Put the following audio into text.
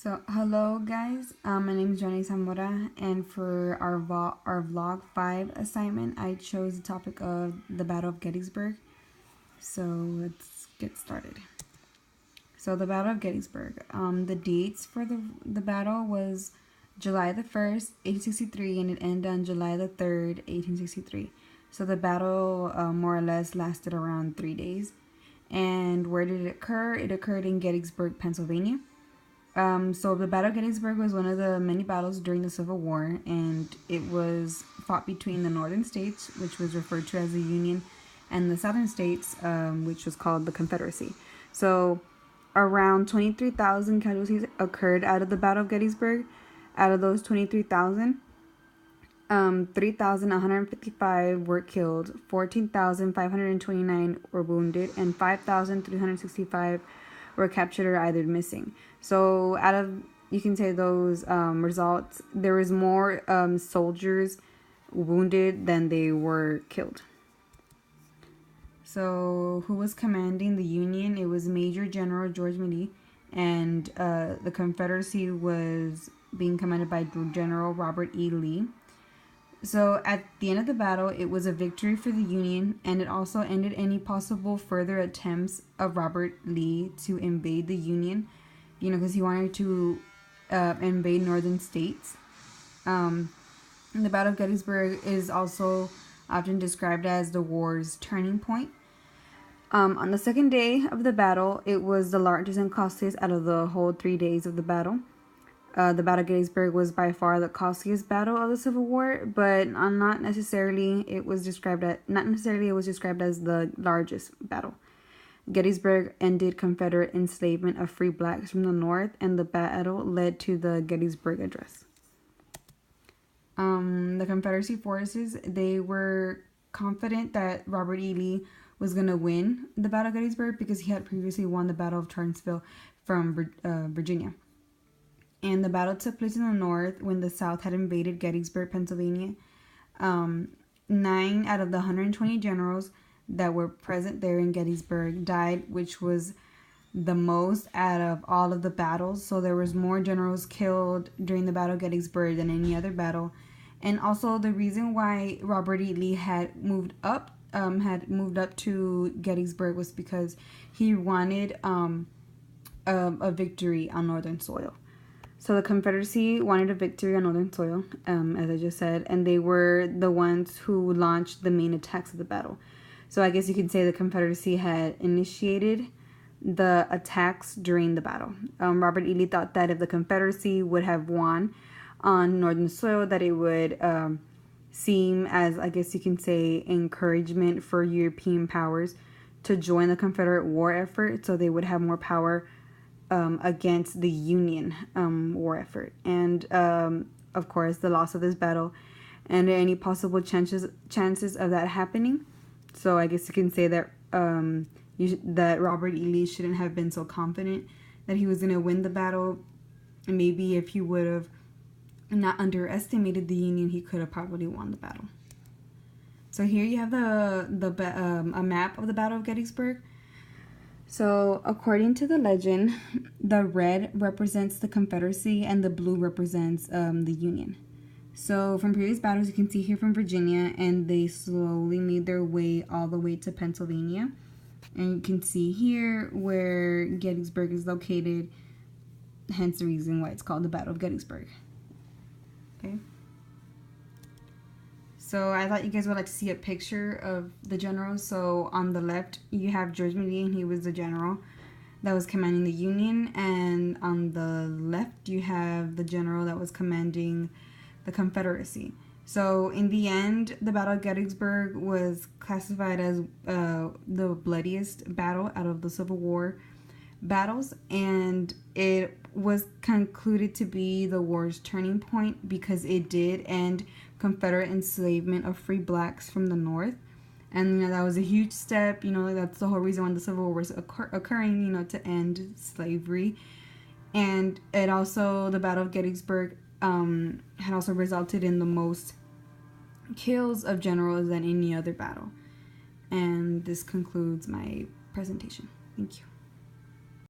So, hello guys, my name is Johnny Zamora, and for our vlog 5 assignment, I chose the topic of the Battle of Gettysburg. So, let's get started. So, the Battle of Gettysburg. The dates for the battle was July the 1st, 1863, and it ended on July the 3rd, 1863. So, the battle more or less lasted around 3 days. And where did it occur? It occurred in Gettysburg, Pennsylvania. So the Battle of Gettysburg was one of the many battles during the Civil War, and it was fought between the northern states, which was referred to as the Union, and the southern states, which was called the Confederacy. So around 23,000 casualties occurred out of the Battle of Gettysburg. Out of those 23,000, 3,155 were killed, 14,529 were wounded, and 5,365 were captured or either missing. So out of, you can say, those results, there was more soldiers wounded than they were killed. So who was commanding the Union? It was Major General George Meade, and the Confederacy was being commanded by General Robert E. Lee. So at the end of the battle, it was a victory for the Union, and it also ended any possible further attempts of Robert Lee to invade the Union, because he wanted to invade northern states. The Battle of Gettysburg is also often described as the war's turning point. On the second day of the battle, it was the largest and costliest out of the whole 3 days of the battle. The Battle of Gettysburg was by far the costliest battle of the Civil War, but not necessarily it was described as the largest battle. Gettysburg ended Confederate enslavement of free blacks from the North, and the battle led to the Gettysburg Address. The Confederacy forces, they were confident that Robert E. Lee was going to win the Battle of Gettysburg because he had previously won the Battle of Charlottesville from Virginia. And the battle took place in the North when the South had invaded Gettysburg, Pennsylvania. 9 out of the 120 generals that were present there in Gettysburg died, which was the most out of all of the battles. So there was more generals killed during the Battle of Gettysburg than any other battle. And also the reason why Robert E. Lee had moved up to Gettysburg was because he wanted a victory on northern soil. So the Confederacy wanted a victory on northern soil, as I just said, and they were the ones who launched the main attacks of the battle. So I guess you could say the Confederacy had initiated the attacks during the battle. Robert E. Lee thought that if the Confederacy would have won on northern soil, that it would seem as, I guess you can say, encouragement for European powers to join the Confederate war effort, so they would have more power against the Union war effort. And of course, the loss of this battle and any possible chances of that happening. So I guess you can say that that Robert E. Lee shouldn't have been so confident that he was going to win the battle. And maybe if he would have not underestimated the Union, he could have probably won the battle. So here you have a map of the Battle of Gettysburg. So, according to the legend, the red represents the Confederacy and the blue represents the Union. So, from previous battles, you can see here from Virginia, and they slowly made their way all the way to Pennsylvania. And you can see here where Gettysburg is located, hence the reason why it's called the Battle of Gettysburg. Okay. So I thought you guys would like to see a picture of the generals. So on the left, you have George Meade, and he was the general that was commanding the Union. And on the left, you have the general that was commanding the Confederacy. So in the end, the Battle of Gettysburg was classified as the bloodiest battle out of the Civil War battles. And it was concluded to be the war's turning point because it did end Confederate enslavement of free blacks from the North. And that was a huge step. That's the whole reason why the Civil War was occurring, to end slavery. And it also, the Battle of Gettysburg had also resulted in the most kills of generals than any other battle. And this concludes my presentation. Thank you.